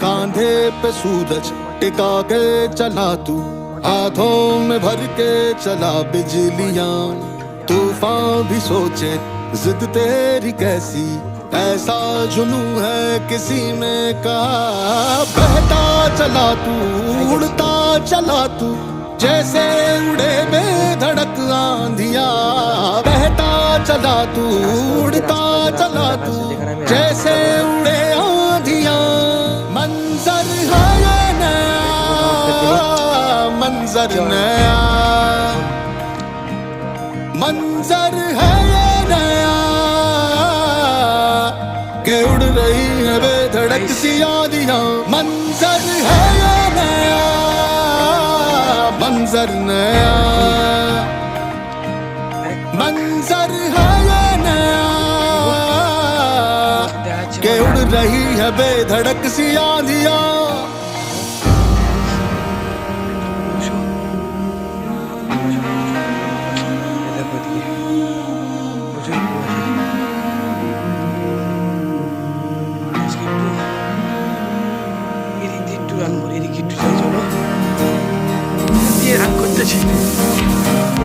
कांधे पे सूरज टिका के चला तू, हाथों में भर के चला बिजलियां। तूफान भी सोचे जिद तेरी कैसी, ऐसा जुनू है किसी में कहा। बहता चला तू, उड़ता चला तू, जैसे उड़े बेधड़क आंधिया। बहता चला तू, उड़ता चला तू, जैसे उड़े आंधिया। मंजर है ये नया, मंजर नया, मंजर है ये नया, के उड़ रही है बेधड़क सी आंधियां। मंजर है ये नया, मंजर नया, मंजर है ये नया, के उड़ रही है बेधड़क सी आंधियां। রান করতেছি।